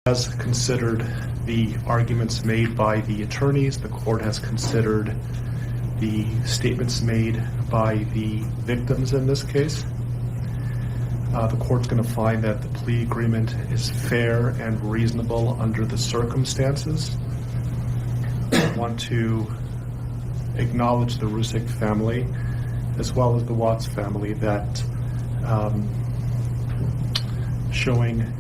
Has considered the arguments made by the attorneys. The court has considered the statements made by the victims in this case. The court's going to find that the plea agreement is fair and reasonable under the circumstances. I want to acknowledge the Rusick family as well as the Watts family that showing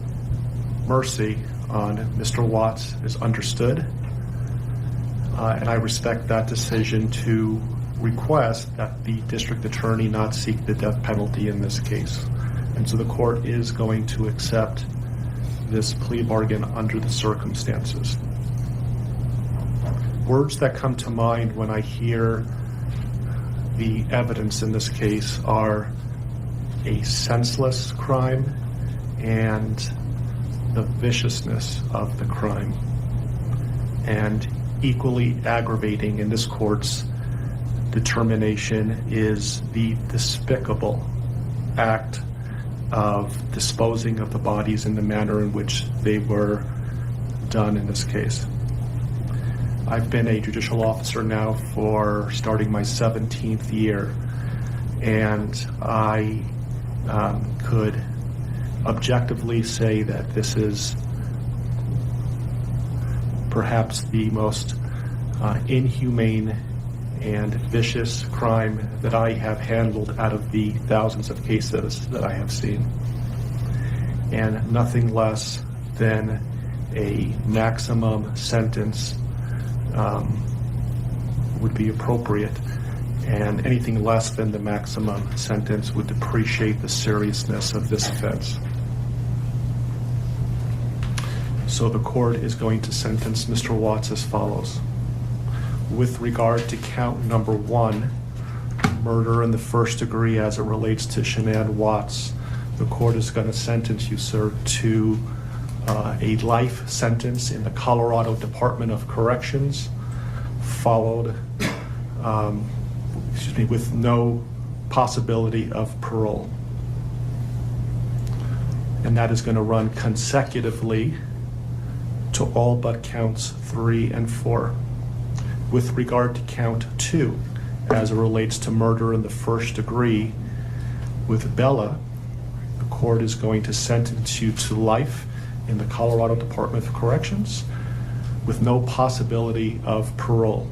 mercy on Mr. Watts is understood, and I respect that decision to request that the district attorney not seek the death penalty in this case. And so the court is going to accept this plea bargain under the circumstances. Words that come to mind when I hear the evidence in this case are a senseless crime and the viciousness of the crime. And equally aggravating in this court's determination is the despicable act of disposing of the bodies in the manner in which they were done in this case. I've been a judicial officer now for starting my 17th year, and I could objectively say that this is perhaps the most inhumane and vicious crime that I have handled out of the thousands of cases that I have seen. And nothing less than a maximum sentence would be appropriate, and anything less than the maximum sentence would depreciate the seriousness of this offense. So the court is going to sentence Mr. Watts as follows. With regard to count number 1, murder in the first degree as it relates to Shanann Watts, the court is going to sentence you, sir, to a life sentence in the Colorado Department of Corrections, followed with no possibility of parole. And that is going to run consecutively to all but counts 3 and 4. With regard to count 2, as it relates to murder in the first degree with Bella, the court is going to sentence you to life in the Colorado Department of Corrections with no possibility of parole.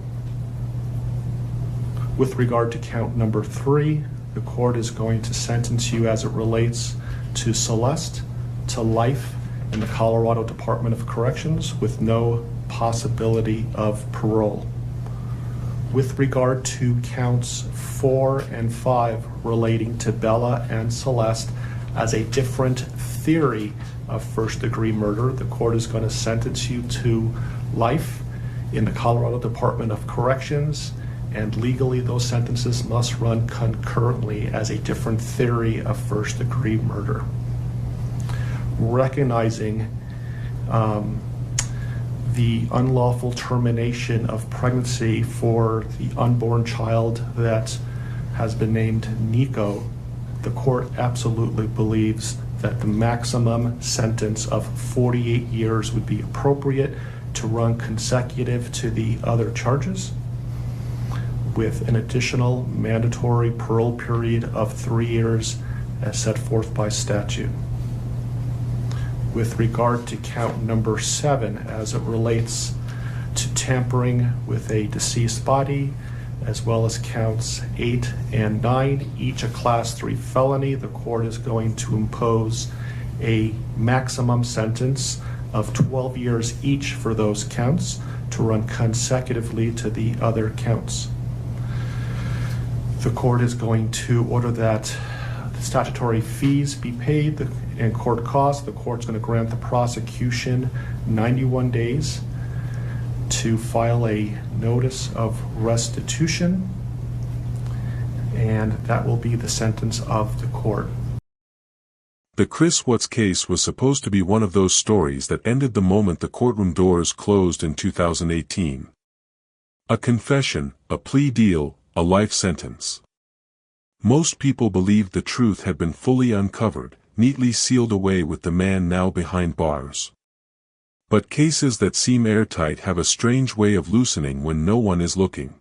With regard to count number 3, the court is going to sentence you as it relates to Celeste to life in the Colorado Department of Corrections with no possibility of parole. With regard to counts 4 and 5 relating to Bella and Celeste as a different theory of first-degree murder, the court is going to sentence you to life in the Colorado Department of Corrections, and legally those sentences must run concurrently as a different theory of first-degree murder. Recognizing the unlawful termination of pregnancy for the unborn child that has been named Nico, the court absolutely believes that the maximum sentence of 48 years would be appropriate to run consecutive to the other charges, with an additional mandatory parole period of 3 years as set forth by statute. With regard to count number 7, as it relates to tampering with a deceased body, as well as counts 8 and 9, each a class 3 felony, the court is going to impose a maximum sentence of 12 years each for those counts to run consecutively to the other counts. The court is going to order that the statutory fees be paid and court costs. The court's going to grant the prosecution 91 days to file a notice of restitution, and that will be the sentence of the court. The Chris Watts case was supposed to be one of those stories that ended the moment the courtroom doors closed in 2018. A confession, a plea deal, a life sentence. Most people believed the truth had been fully uncovered, neatly sealed away with the man now behind bars. But cases that seem airtight have a strange way of loosening when no one is looking.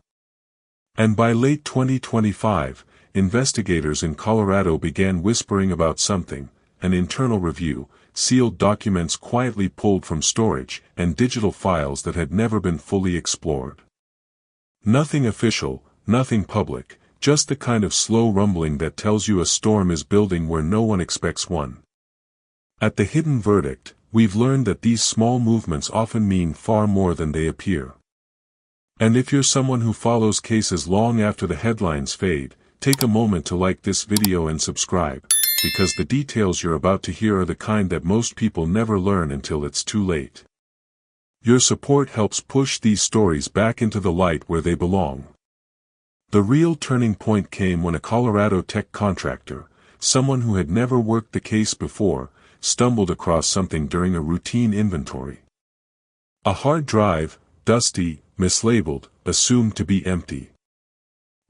And by late 2025, investigators in Colorado began whispering about something: an internal review, sealed documents quietly pulled from storage, and digital files that had never been fully explored. Nothing official, nothing public, just the kind of slow rumbling that tells you a storm is building where no one expects one. At the hidden verdict, we've learned that these small movements often mean far more than they appear. And if you're someone who follows cases long after the headlines fade, take a moment to like this video and subscribe, because the details you're about to hear are the kind that most people never learn until it's too late. Your support helps push these stories back into the light where they belong. The real turning point came when a Colorado tech contractor, someone who had never worked the case before, stumbled across something during a routine inventory. A hard drive, dusty, mislabeled, assumed to be empty.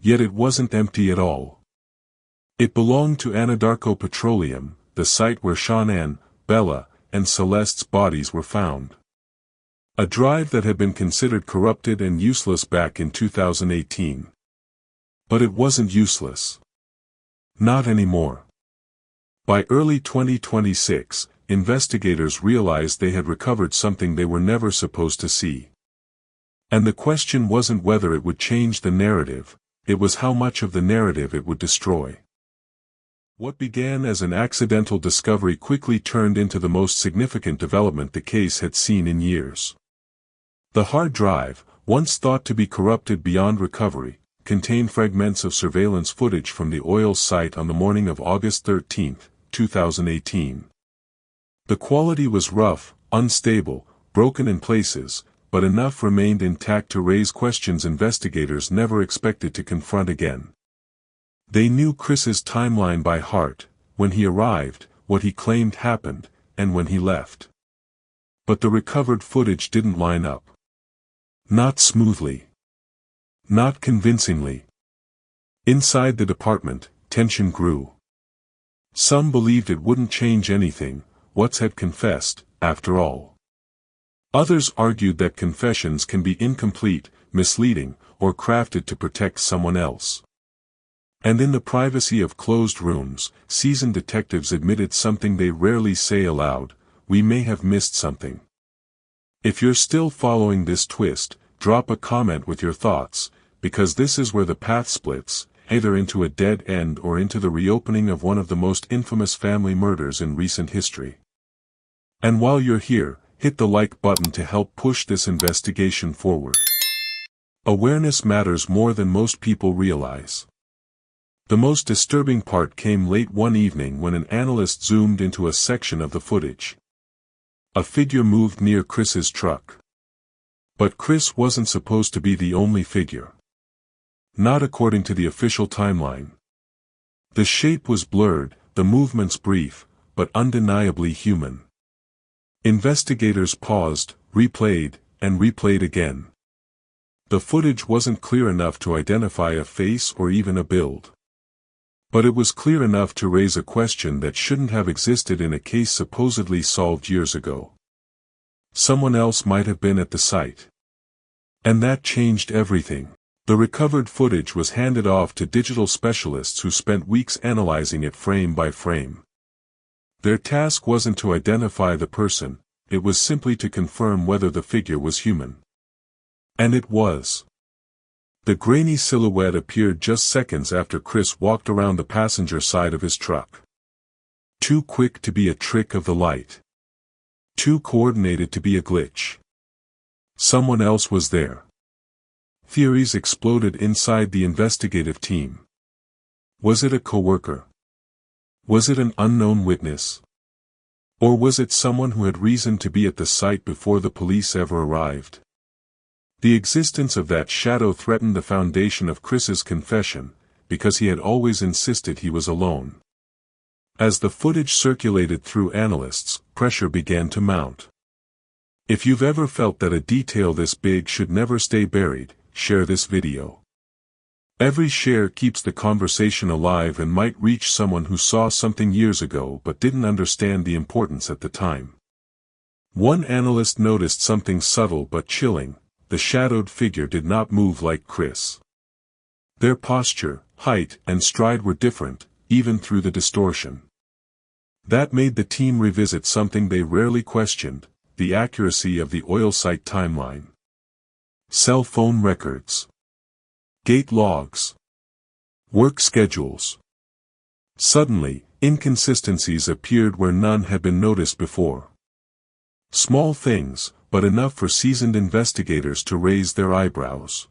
Yet it wasn't empty at all. It belonged to Anadarko Petroleum, the site where Shanann, Bella, and Celeste's bodies were found. A drive that had been considered corrupted and useless back in 2018. But it wasn't useless. Not anymore. By early 2026, investigators realized they had recovered something they were never supposed to see. And the question wasn't whether it would change the narrative, it was how much of the narrative it would destroy. What began as an accidental discovery quickly turned into the most significant development the case had seen in years. The hard drive, once thought to be corrupted beyond recovery, contained fragments of surveillance footage from the oil site on the morning of August 13, 2018. The quality was rough, unstable, broken in places, but enough remained intact to raise questions investigators never expected to confront again. They knew Chris's timeline by heart: when he arrived, what he claimed happened, and when he left. But the recovered footage didn't line up. Not smoothly. Not convincingly. Inside the department, tension grew. Some believed it wouldn't change anything, Watts had confessed, after all. Others argued that confessions can be incomplete, misleading, or crafted to protect someone else. And in the privacy of closed rooms, seasoned detectives admitted something they rarely say aloud: we may have missed something. If you're still following this twist, drop a comment with your thoughts, because this is where the path splits, either into a dead end or into the reopening of one of the most infamous family murders in recent history. And while you're here, hit the like button to help push this investigation forward. Awareness matters more than most people realize. The most disturbing part came late one evening when an analyst zoomed into a section of the footage. A figure moved near Chris's truck. But Chris wasn't supposed to be the only figure. Not according to the official timeline. The shape was blurred, the movements brief, but undeniably human. Investigators paused, replayed, and replayed again. The footage wasn't clear enough to identify a face or even a build. But it was clear enough to raise a question that shouldn't have existed in a case supposedly solved years ago. Someone else might have been at the site. And that changed everything. The recovered footage was handed off to digital specialists who spent weeks analyzing it frame by frame. Their task wasn't to identify the person, it was simply to confirm whether the figure was human. And it was. The grainy silhouette appeared just seconds after Chris walked around the passenger side of his truck. Too quick to be a trick of the light. Too coordinated to be a glitch. Someone else was there. Theories exploded inside the investigative team. Was it a coworker? Was it an unknown witness? Or was it someone who had reason to be at the site before the police ever arrived? The existence of that shadow threatened the foundation of Chris's confession, because he had always insisted he was alone. As the footage circulated through analysts, pressure began to mount. If you've ever felt that a detail this big should never stay buried, share this video. Every share keeps the conversation alive and might reach someone who saw something years ago but didn't understand the importance at the time. One analyst noticed something subtle but chilling: the shadowed figure did not move like Chris. Their posture, height, and stride were different, even through the distortion. That made the team revisit something they rarely questioned: the accuracy of the oil site timeline. Cell phone records, gate logs, work schedules. Suddenly, inconsistencies appeared where none had been noticed before. Small things, but enough for seasoned investigators to raise their eyebrows.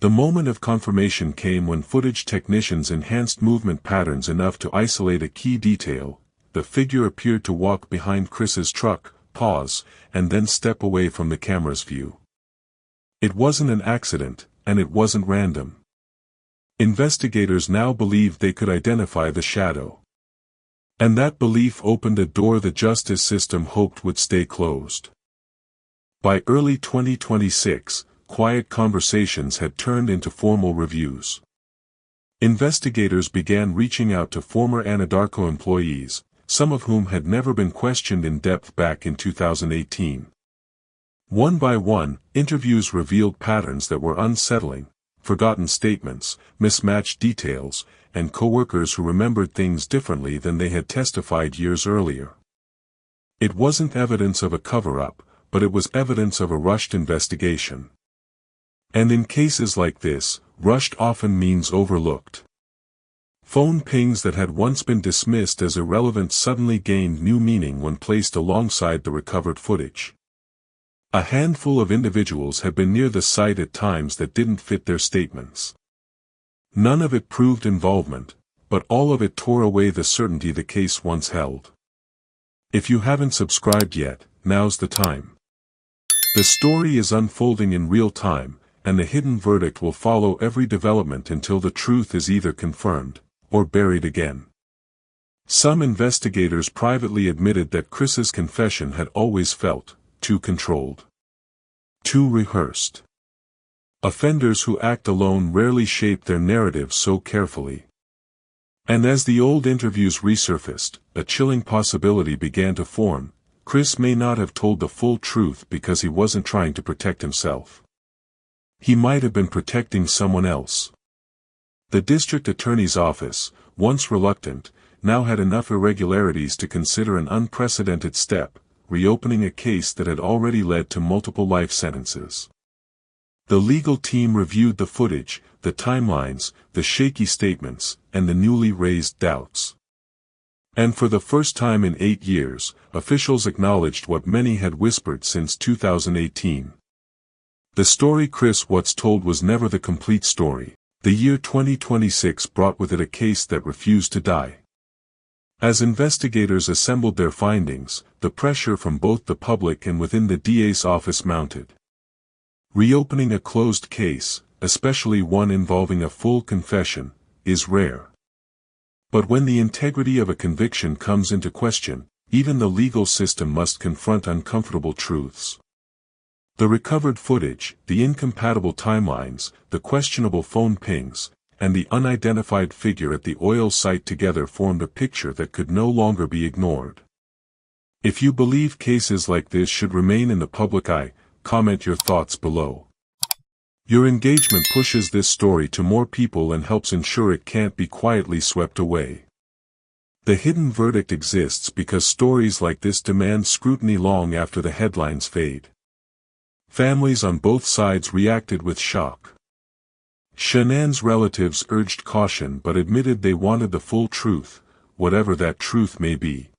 The moment of confirmation came when footage technicians enhanced movement patterns enough to isolate a key detail: the figure appeared to walk behind Chris's truck, pause, and then step away from the camera's view. It wasn't an accident, and it wasn't random. Investigators now believed they could identify the shadow. And that belief opened a door the justice system hoped would stay closed. By early 2026, quiet conversations had turned into formal reviews. Investigators began reaching out to former Anadarko employees, some of whom had never been questioned in depth back in 2018. One by one, interviews revealed patterns that were unsettling: forgotten statements, mismatched details, and coworkers who remembered things differently than they had testified years earlier. It wasn't evidence of a cover-up, but it was evidence of a rushed investigation. And in cases like this, rushed often means overlooked. Phone pings that had once been dismissed as irrelevant suddenly gained new meaning when placed alongside the recovered footage. A handful of individuals had been near the site at times that didn't fit their statements. None of it proved involvement, but all of it tore away the certainty the case once held. If you haven't subscribed yet, now's the time. The story is unfolding in real time, and the hidden verdict will follow every development until the truth is either confirmed or buried again. Some investigators privately admitted that Chris's confession had always felt too controlled, too rehearsed. Offenders who act alone rarely shape their narratives so carefully. And as the old interviews resurfaced, a chilling possibility began to form: Chris may not have told the full truth because he wasn't trying to protect himself. He might have been protecting someone else. The district attorney's office, once reluctant, now had enough irregularities to consider an unprecedented step: reopening a case that had already led to multiple life sentences. The legal team reviewed the footage, the timelines, the shaky statements, and the newly raised doubts. And for the first time in 8 years, officials acknowledged what many had whispered since 2018. The story Chris Watts told was never the complete story. The year 2026 brought with it a case that refused to die. As investigators assembled their findings, the pressure from both the public and within the DA's office mounted. Reopening a closed case, especially one involving a full confession, is rare. But when the integrity of a conviction comes into question, even the legal system must confront uncomfortable truths. The recovered footage, the incompatible timelines, the questionable phone pings, and the unidentified figure at the oil site together formed a picture that could no longer be ignored. If you believe cases like this should remain in the public eye, comment your thoughts below. Your engagement pushes this story to more people and helps ensure it can't be quietly swept away. The hidden verdict exists because stories like this demand scrutiny long after the headlines fade. Families on both sides reacted with shock. Shanann's relatives urged caution but admitted they wanted the full truth, whatever that truth may be.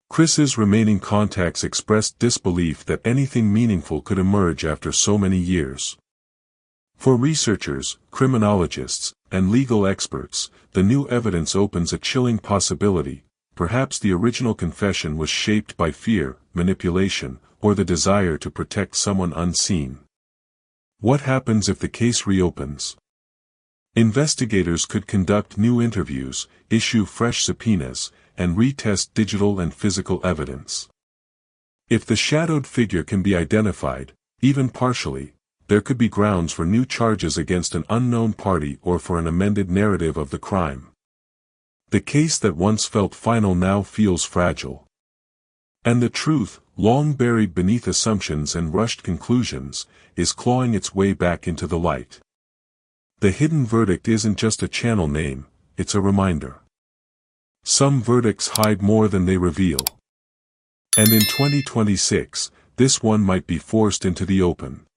Chris's remaining contacts expressed disbelief that anything meaningful could emerge after so many years. For researchers, criminologists, and legal experts, the new evidence opens a chilling possibility: perhaps the original confession was shaped by fear, manipulation, or the desire to protect someone unseen. What happens if the case reopens? Investigators could conduct new interviews, issue fresh subpoenas, and retest digital and physical evidence. If the shadowed figure can be identified, even partially, there could be grounds for new charges against an unknown party or for an amended narrative of the crime. The case that once felt final now feels fragile. And the truth, long buried beneath assumptions and rushed conclusions, is clawing its way back into the light. The hidden verdict isn't just a channel name, it's a reminder. Some verdicts hide more than they reveal. And in 2026, this one might be forced into the open.